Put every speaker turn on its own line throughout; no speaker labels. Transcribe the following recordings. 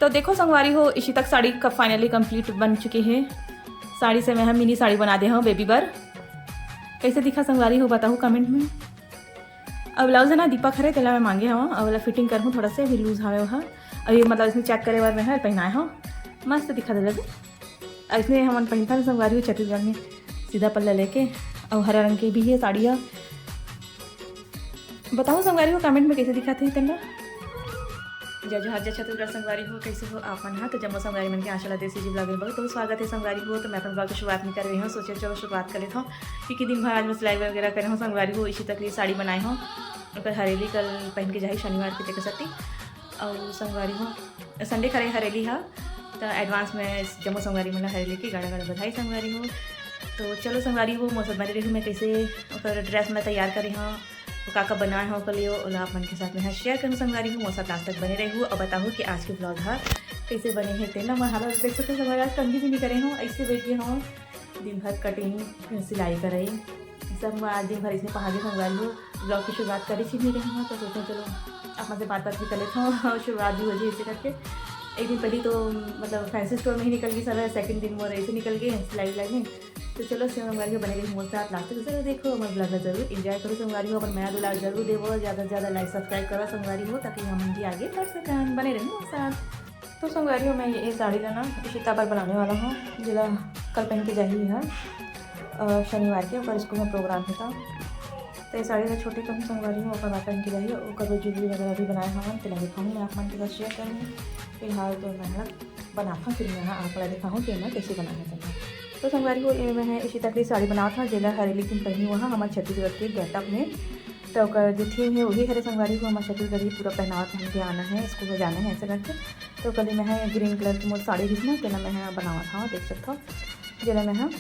तो देखो संगवारी हो, इसी तक साड़ी का फाइनली कंप्लीट बन चुकी है। साड़ी से मैं मिनी साड़ी बना दे हूँ बेबी बर। कैसे दिखा संगवारी हो बताओ कमेंट में। अब ब्लाउज है ना दीपक हरे तेला मैं मांगे हूँ, अब वाला फिटिंग कर हूँ थोड़ा से भी लूज हावे वहाँ। अभी मतलब इसमें चेक करे बार मैं है पहनाए हूँ, मस्त दिखा दे लगे। इसमें हम पहनता संगवारी हो छत्तीसगढ़ में सीधा पल्ला लेके, और हरा रंग की भी है साड़ी है। बताओ संगवारी हो कमेंट में कैसे दिखाते हैं तेला। जय जोहार जय छत्तीसगढ़ संगवारी हो, कैसे हो आप मन। हाँ तो जम्मू संगवारी मन के आशा देसी जी ब्लॉग में बहुत बहुत स्वागत है संगवारी हो। तो मैं अपने ब्लॉग की शुरुआत नहीं कर रही हूँ, सोचे चलो शुरुआत कर लेता हूँ क्योंकि दिन भर आज मैं सिलाई वगैरह करे हूँ संगवारी हो। इसी तक साड़ी बनाई हूँ और हरेली कल पहन के जाए शनिवार के देख सकती। और संगवारी हो संडे करे हरेली है तो एडवांस में जम्मू संगवारी मन हरेली की गाड़ा गाड़ा बधाई संगवारी हो। तो चलो संगवारी हो मौसम बने रही हूँ मैं कैसे ड्रेस में तैयार करी हूँ काका बनाए हो कल ओला आप मन के साथ में शेयर करूँ संगवारी हूँ। मौसम लास्ट तक बने रही हूँ और बताऊँ कि आज के ब्लॉग है कैसे बने हैं तेना मैं हालत देख सकते संगवारी। आज कंगी भी नहीं करे हूँ, ऐसे बैठ गए हूँ दिन भर कटिंग सिलाई करे सब आज दिन भर इसमें पहाड़ी संगवारी हो। ब्लॉग की शुरुआत करी थी नहीं रही हूँ तो सोचो चलो अपना से बात भी कर लेता हूँ और शुरुआत भी हो जाए इसे करके। एक दिन पहले तो मतलब फैंसी स्टोर में ही निकल गई सारा, सेकंड दिन मोर ऐसे निकल गए सिलाई में। तो चलो संगवारी हो बने रही मोर साथ लास्ट तक जरूर देखो हमारे ब्लॉग जरूर एंजॉय करो संगवारी हो। अपन नया ब्लॉग जरूर देवो, ज़्यादा से ज़्यादा लाइक सब्सक्राइब करो संगवारी हो ताकि हम भी आगे बढ़ सकें, बने रहे मोर साथ। तो संगवारी हो मैं ये साड़ी लेना इसी पर बनाने वाला हूँ जिला कल पहन के जाही है शनिवार के ऊपर स्कूल में प्रोग्राम था। तो ये साड़ी का छोटे कम संगवारी हूँ और पहन के जाइए और ज्वेलरी वगैरह भी बनाए हूँ तो दिखाऊँ मैं आप मन के साथ शेयर करूँगी। फिलहाल तो मैं बनाता फिर मैं आप दिखाऊँ कि मैं कैसे बनाना चाहिए। तो संगवारी को मैं है इसी तक साड़ी बना था जिला हरेली दिन पहनी हुआ हमारे छत्तीसगढ़ के गेटअप में। तो जो थीम है वही हरे संगवारी को हमारे छत्तीसगढ़ी पूरा पहनावा पहन के आना है, स्कूल में जाना है ऐसे करके। तो कल मैं है ग्रीन कलर की मोर साड़ी जिसमें तेना मैं बनावा था देख सकता हूँ जिला मैं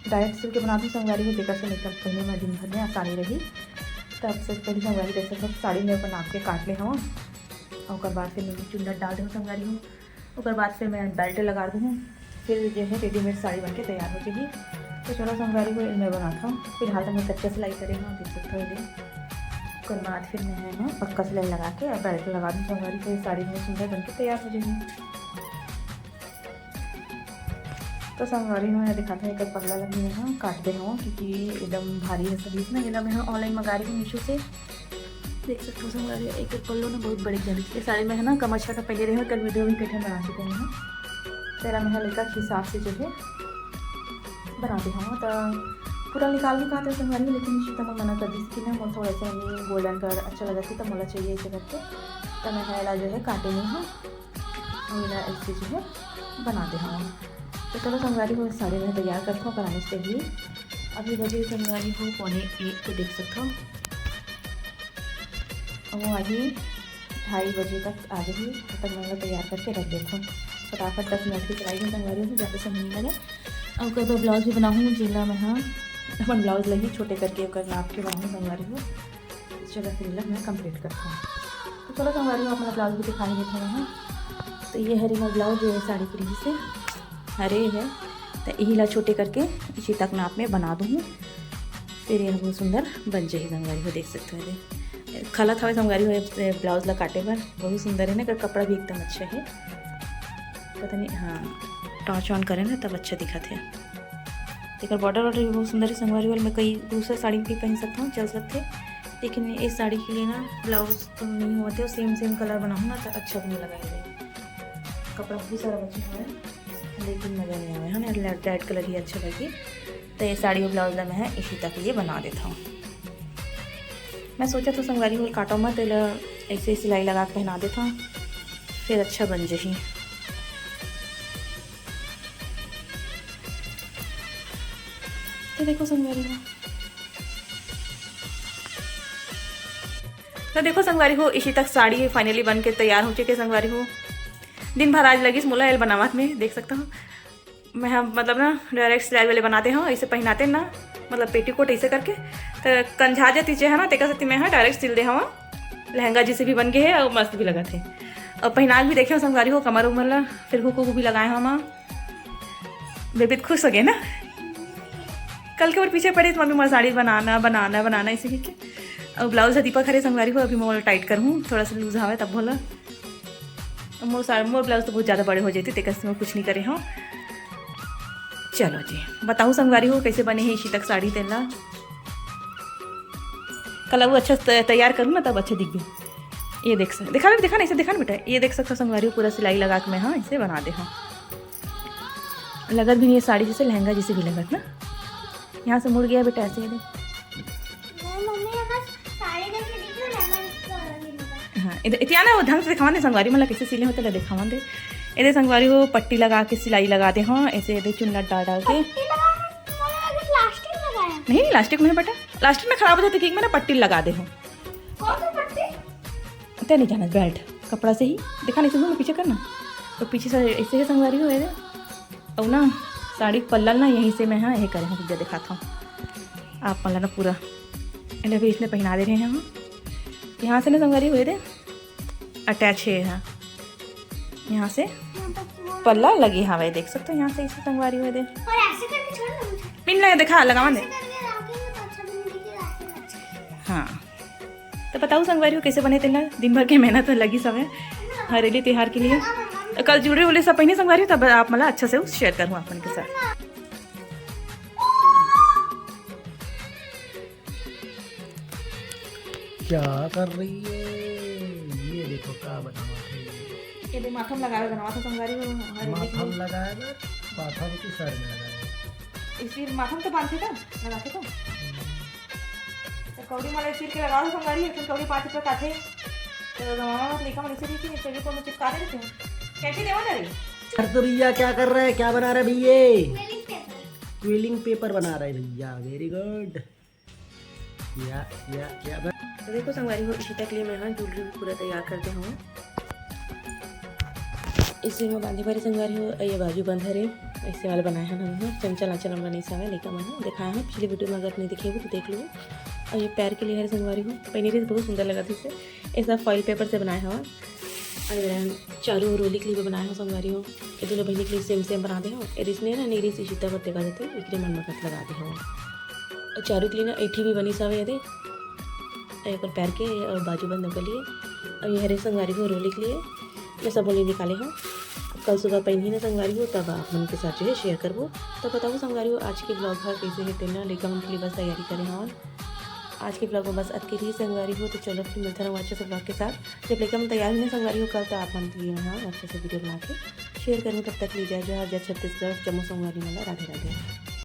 डायरेक्ट सिल के बनाती संगवारी को देखा से मेकअप पहले मैं दिन भर में आसानी रही। तब से पहले संगवारी देख सकते साड़ी में अपन नाप के काट ले हूँ और बाद फिर मैं चुंदर डाल दूँ संगवारी हूँ। उसके बाद फिर मैं बेल्ट लगा दूँ, फिर जो है रेडीमेड साड़ी बन के तैयार हो जाएगी। तो चलो संगवारी को मैं बनाता हूँ। फिलहाल तो मैं कच्चा सिलाई करे हूँ देख सकते हो। उसके बाद फिर मैं है पक्का सिलाई लगा के और बेल्ट लगा दूँ संगवारी को, साड़ी में सुंदर बन के तैयार हो जाएगी। तो संगवारी में दिखाते हैं एक पगला लगी है काटते हूँ क्योंकि एकदम भारी है सभी इसमें जिला मैं ऑनलाइन मंगा रही हूँ मीशो से देख सकते हो संगवारी। एक पल्लो ना बहुत बड़ी चली ये साड़ी में है ना कम अच्छा का पहले रहे कल वीडियो भी कैठन बना चुके हैं। तेरा मैं लेकर हिसाब से जो है बनाती हूँ तो पूरा निकाल भी पाते संगवारी लेकिन इसी मैं मना कर दी कि ना मुझे थोड़ा सा नहीं गोल्डन कलर अच्छा लगा थी तो मुझे चाहिए इसे करके। तो मैं हेला जो है काटे नहीं हूँ मेरा ऐसे जो है बनाते हूँ। तो चलो संगवारी को साड़ी में तैयार करता हूँ बनाने से ही। अभी बजे संगवारी को 1:45 तो देख सकता हूँ वो आज ही 2:30 बजे तक आ जाएगी। तब तक मैं तैयार करके रख देता हूँ फटाफट 10 मिनट की सिलाई संगवारी में ज़्यादा समय नहीं लगे। और कल ब्लाउज भी बनाऊँ जिला में अपन ब्लाउज लगी छोटे करके कर नाप के बनाऊँ संगवारी को। चलो फिर मैं कंप्लीट करता हूँ। तो चलो संगवारी को अपना ब्लाउज भी दिखाई देते हैं। तो ये हरी मेरा ब्लाउज ये साड़ी की से हरे है तो यही ला छोटे करके इसी तक नाप में बना दूँ फिर यह बहुत सुंदर बन जाएगी संगवारी को देख सकते हो। खला था संगवारी हुए ब्लाउज ला काटे पर बहुत सुंदर है ना, अगर कपड़ा भी एकदम अच्छा है पता नहीं हाँ टॉर्च ऑन करें ना तब अच्छा दिखा थे। देखकर बॉर्डर वॉर्डर भी बहुत सुंदर है संगवारी वाले। मैं कई दूसरा साड़ी भी पहन सकता हूँ चल सकते लेकिन इस साड़ी के लिए ना ब्लाउज तो नहीं होते और सेम कलर बनाऊँ ना तो अच्छा भी नहीं लगाएगा। कपड़ा भी सारा बचा हुआ है लेकिन मज़ा नहीं आया है ना रेड कलर ही अच्छा लगी। तो ये साड़ी और ब्लाउज मैं है इसी तक लिए बना देता हूँ। मैं सोचा तो संगवारी को काटो मत ऐसे सिलाई लगा के पहना देता हूँ फिर अच्छा बन जाए। तो देखो संगवारी को संगवारी को इसी तक साड़ी फाइनली बन के तैयार हो चुके संगवारी को। दिन भर आज लगी मोला एल बनावट में देख सकता हूँ मैं मतलब ना डायरेक्ट सिलाई वाले बनाते हैं ऐसे पहनाते ना मतलब पेटीकोट ऐसे करके तो कंझा जाती है ना तेका सती मैं डायरेक्ट सिल दे हवा लहंगा जिसे भी बन गए है और मस्त भी लगा थे और पहनाक भी देखे संगवारी हो कमर उमर ला फिर हुक भी लगाए हम बेबी खुश हो गए ना। कल के और पीछे पड़े तो मम्मी मोर साड़ी बनाना इसे के और ब्लाउज है दीपक हरे संगवारी हो अभी मैं टाइट करूँ थोड़ा सा लूज आवे तब बोला मोर ब्लाउज तो बहुत ज़्यादा बड़े हो जाते ते कैसे में कुछ नहीं करे हो। चलो जी बताऊँ संगवारी हो कैसे बने हैं इसी तक साड़ी तेला। कल वो अच्छा तैयार करूँ ना तब अच्छा दिख गई। ये देख सकते दिखा ना इसे दिखा ना बेटा, ये देख सकते हो संगवारी हो पूरा सिलाई लगा के मैं हाँ इसे बना दे हाँ। लगत भी नहीं है साड़ी जैसे लहंगा जैसे भी लगत ना। यहाँ से मुड़ गया बेटा ऐसे ही हाँ इतना ना वो ढंग से दिखावा दे संगवारी मतलब कैसे सिले होते दिखावा दे। ये संगवारी हो पट्टी लगा के सिलाई लगा दे हाँ ऐसे दे चुन्नट डाल के। नहीं लास्टिक में बेटा, लास्टिक में खराब हो जाता केक में ना पट्टी लगा दे हो। तो नहीं जाना बेल्ट कपड़ा से ही दिखा नहीं सुनो पीछे करना तो पीछे से ऐसे ही संगवारी हो और ना साड़ी पल्ला ना यहीं से मैं हाँ यही करें पूजा दिखाता हूँ। आप पल्ला ना पूरा इन्हें भी इसने पहना दे रहे हैं हम यहाँ से ना संगवारी हुए थे अटैच है यहाँ यहाँ से पल्ला लगी हाँ भाई देख सकते हो यहाँ से इसे संगवारी हुए थे पिन लगा दिखा लगावा दे हाँ। तो बताओ संगवारी हो कैसे बने थे ना दिन भर की मेहनत लगी सब है हरेली त्योहार के लिए। कल जुड़े वाले सब पहने संगवारी तब आप मतलब अच्छा से शेयर करूँ अपन के साथ।
क्या कर रही है ये देखो क्या बना
ये भी माथम लगाया बनवा था संगवारी को
माथम लगाया ना माथम की सर में लगाया
इसी माथम तो बांधते था लगाते तो कौड़ी माला सिर के लगाओ संगवारी फिर कौड़ी 5 रुपये काटे तो मामा मत लेकर मैंने इसे दी थी को मैं चिपका देते हैं कैसे देवा जा रही।
अरे तो भैया क्या कर रहे हैं क्या बना रहे भैया क्विलिंग पेपर बना रहे भैया वेरी गुड या
तो देखो संगवारी हो इसी तक लिए मैं हाँ ज्वेलरी भी पूरा तैयार करते हूँ। इसे मैं बांधे भरे संगवारी हो ये बाजू बंद हरे ऐसे वाले बनाए हैं हम चंचल आंचल बने समय लेकर मैं दिखाया है पिछली वीडियो में अगर नहीं दिखे हो तो देख लो। और ये पैर के लिए हर संगवारी हो पहनी थी बहुत सुंदर लगा था इसे ऐसा फॉइल पेपर से बनाया हुआ और चारों रोली के लिए बनाया हो संगवारी हो ये दोनों बहनी के लिए सेम बना दे हो इसने ना नीरी से सीता पर देखा जाते इकरे मन मकत लगा दे हो और चारों के लिए ना ऐठी भी बनी सावे यदि एक पैर के और बाजू बंदों के लिए और ये हरे संगवारी हो रोली के लिए मैं सब बोली निकाले हूँ। कल सुबह पहनी ना संगवारी हो तब आप मन के साथ जो है शेयर करबो। तो बताओ संगवारी हो आज के ब्लॉग है कैसे है तेना लेकर मन के लिए बस तैयारी करें और आज के ब्लॉग में बस अत के लिए संगवारी हो। तो चलो फिर मिलता रहूँ अच्छे से ब्लॉग के साथ जब लेकर हम तैयार हुए संगवारी हो कल तो आप मन के लिए हाँ अच्छे से वीडियो बना के शेयर करूँ। तब तक लीजिए जो हर छत्तीसगढ़ जम्मू संगवारी वाला राधे राधे।